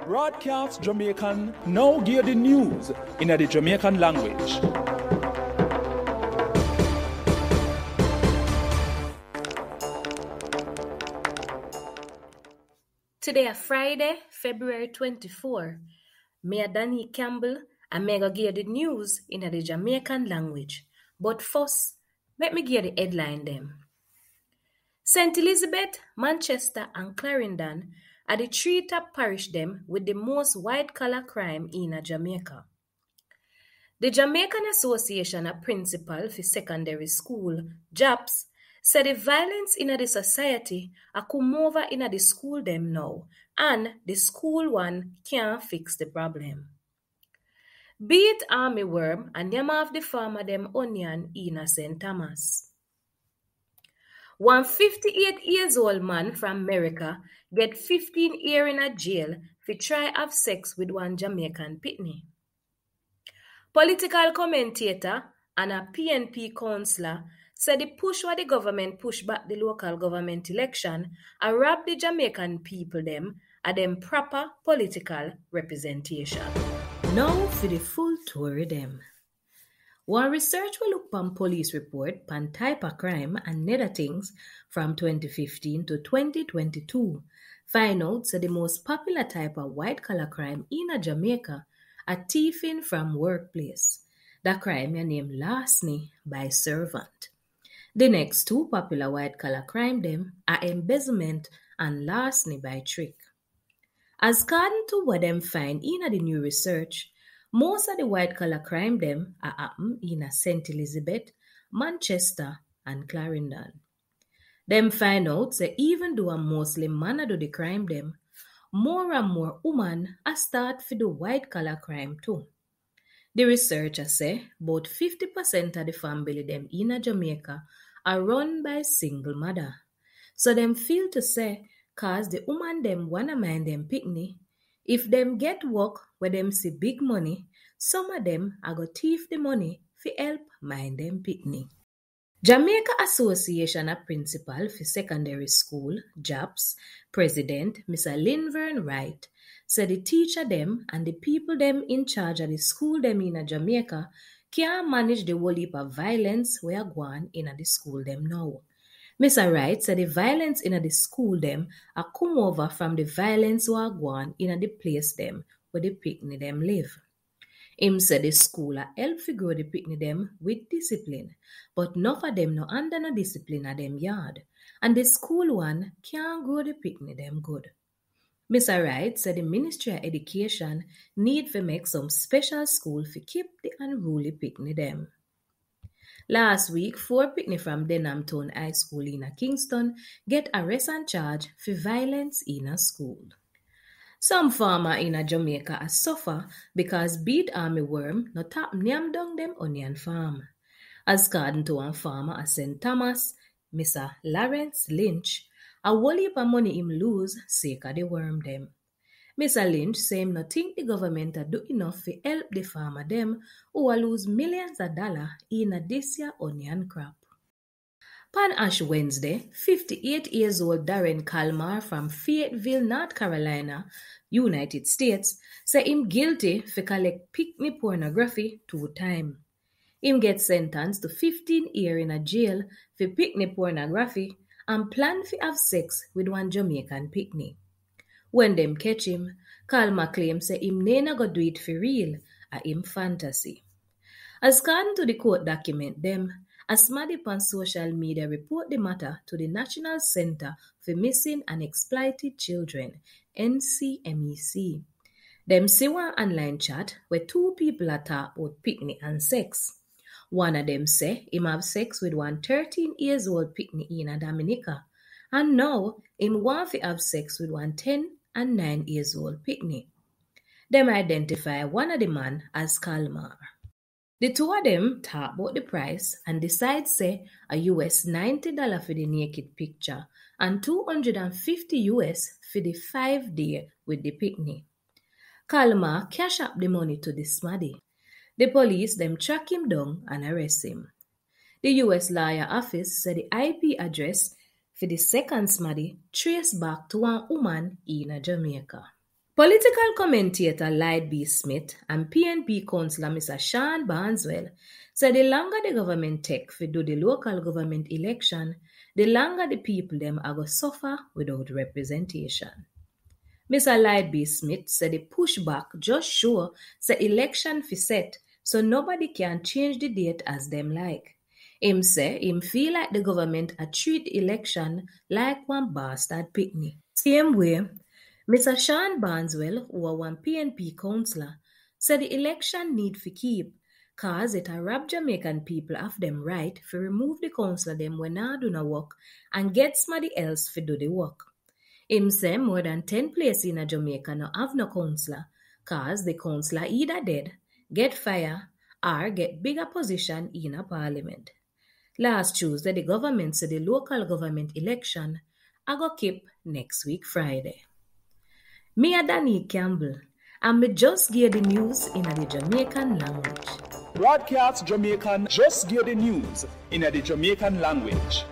Braadkyaas Jamiekan now give the news in the Jamaican language. Today is Friday, February 24. Me Danny Campbell and me go give the news in the Jamaican language. But first, let me give the headline them. St. Elizabeth, Manchester and Clarendon are the three top parish them with the most white-collar crime in Jamaica. The Jamaican Association of Principal for Secondary School, JAPS, said the violence in the society a come over in the school them now, and the school one can't fix the problem. Be it army worm and yam of the farmer them onion in St. Thomas. One 58 years old man from America get 15 years in a jail for try have sex with one Jamaican pitney. Political commentator and a PNP councillor said the push where the government push back the local government election and rob the Jamaican people them at them proper political representation. Now for the full tour of them. One research will look on police report pan type of crime and other things from 2015 to 2022 find out that the most popular type of white-collar crime in Jamaica are thieving from workplace. The crime is named larceny by servant. The next two popular white-collar crime them are embezzlement and larceny by trick. As according to what them find in the new research, most of the white-collar crime them are happen in St. Elizabeth, Manchester and Clarendon. Them find out that even though a Muslim man do the crime them, more and more women are start for the white-collar crime too. The researchers say about 50% of the family them in Jamaica are run by single mother. So them feel to say, cause the woman them wanna mind them picnic, if them get work where them see big money, some of them are go thief the money for help mind them picnic. Jamaica Association of Principal for Secondary School, JAPS, President Mr. Linvern Wright, said the teacher them and the people them in charge of the school them in Jamaica can't manage the whole heap of violence we are going in the school them now. Mr. Wright said the violence in the school them are come over from the violence we are going in the place them where the picnic them live. Him said the school are help to grow the picnic them with discipline, but none of them no under no discipline at them yard, and the school one can't grow the picnic them good. Mr. Wright said the Ministry of Education need to make some special school to keep the unruly picnic them. Last week, 4 picnic from Denham Town High School in Kingston get arrested and charged for violence in a school. Some farmer in Jamaica are suffer because beat army worm not tap nyam down them onion farm. As according to one farmer at St. Thomas, Mr. Lawrence Lynch, a whole heap of money him lose sake of the worm them. Mr. Lynch say him not think the government do enough to help the farmer them who will lose millions of dollars in this year onion crop. Pan Ash Wednesday, 58 years old Darren Kalmar from Fayetteville, North Carolina, United States, say him guilty for collect picnic pornography 2 times. Him get sentenced to 15 years in a jail for picnic pornography and plan to have sex with one Jamaican picnic. When them catch him, Kalmar claims say him nena go do it for real, a him fantasy. As according to the court document them, Asmadi on social media report the matter to the National Center for Missing and Exploited Children, NCMEC. Them see one online chat where 2 people are talk about picnic and sex. One of them say him have sex with one 13 years old picnic in Dominica, and now him want to have sex with one 10 and 9 years old picnic. Them identify one of the man as Kalmar. The 2 of them talk about the price and decide say a US $90 for the naked picture and $250 US for the 5 day with the picnic. Kalmar cash up the money to the smaddy. The police them track him down and arrest him. The US lawyer office said the IP address for the second smaddy traced back to one woman in Jamaica. Political commentator Lyde B. Smith and PNP councillor Mr. Sean Barneswell said the longer the government take to do the local government election, the longer the people them are going to suffer without representation. Mr. Lyde B. Smith said the pushback just show the election fi set so nobody can change the date as them like. Him say him feel like the government a treat the election like one bastard picnic. Same way, Mr. Sean Barneswell, who are one PNP councillor, said the election need to keep cause it a rob Jamaican people of them right to remove the councillor them when not do no work and get somebody else to do the work. Him say more than 10 places in a Jamaica no have no councillor cause the councillor either dead, get fired, or get bigger position in a parliament. Last Tuesday, the government said the local government election I go keep next week Friday. Me a Danny Campbell, and me just give the news in the Jamaican language. Braadkyaas Jamiekan just give the news in the Jamaican language.